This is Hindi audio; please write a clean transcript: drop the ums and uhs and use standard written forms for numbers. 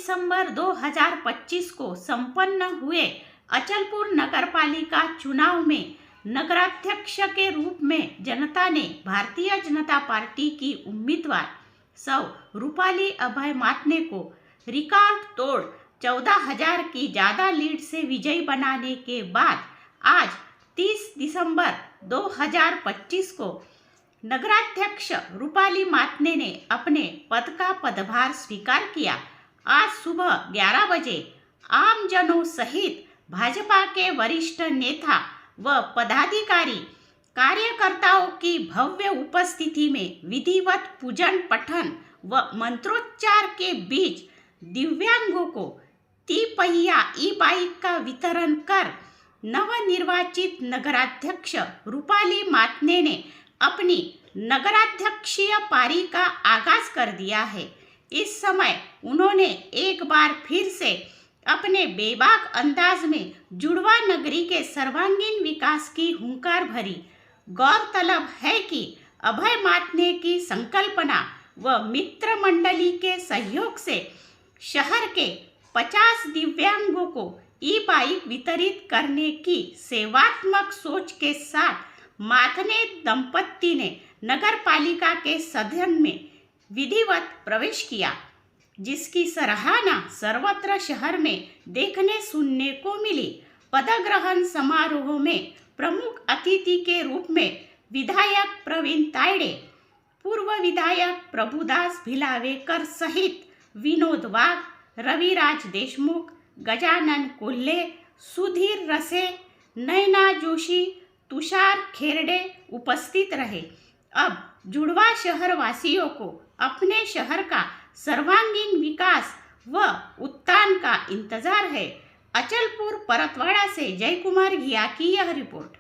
दिसंबर 2025 को संपन्न हुए अचलपुर नगरपालिका चुनाव में नगराध्यक्ष के रूप में जनता ने भारतीय जनता पार्टी की उम्मीदवार सौ रूपाली अभय मातने को रिकॉर्ड तोड़ 14,000 की ज्यादा लीड से विजयी बनाने के बाद आज 30 दिसंबर 2025 को नगराध्यक्ष रूपाली मातने ने अपने पद का पदभार स्वीकार किया। आज सुबह 11 बजे आमजनों सहित भाजपा के वरिष्ठ नेता व पदाधिकारी कार्यकर्ताओं की भव्य उपस्थिति में विधिवत पूजन पठन व मंत्रोच्चार के बीच दिव्यांगों को तिपहिया ई बाइक का वितरण कर नवनिर्वाचित नगराध्यक्ष रूपाली मातने ने अपनी नगराध्यक्षीय पारी का आगाज कर दिया है। इस समय उन्होंने एक बार फिर से अपने बेबाक अंदाज में जुड़वा नगरी के सर्वांगीण विकास की हुंकार भरी। गौरतलब है कि अभय मातने की संकल्पना व मित्र मंडली के सहयोग से शहर के 50 दिव्यांगों को ई बाइक वितरित करने की सेवात्मक सोच के साथ मातने दंपत्ति ने नगर पालिका के सदन में विधिवत प्रवेश किया, जिसकी सराहना सर्वत्र शहर में देखने सुनने को मिली। पदग्रहण समारोह में प्रमुख अतिथि के रूप में विधायक प्रवीण तायडे, पूर्व विधायक प्रभुदास भिलावेकर सहित विनोद वाघ, रविराज देशमुख, गजानन कोल्हे, सुधीर रसे, नैना जोशी, तुषार खेरडे उपस्थित रहे। अब जुड़वा शहर वासियों को अपने शहर का सर्वांगीण विकास व उत्थान का इंतजार है। अचलपुर परतवाड़ा से जय कुमार घिया की यह रिपोर्ट।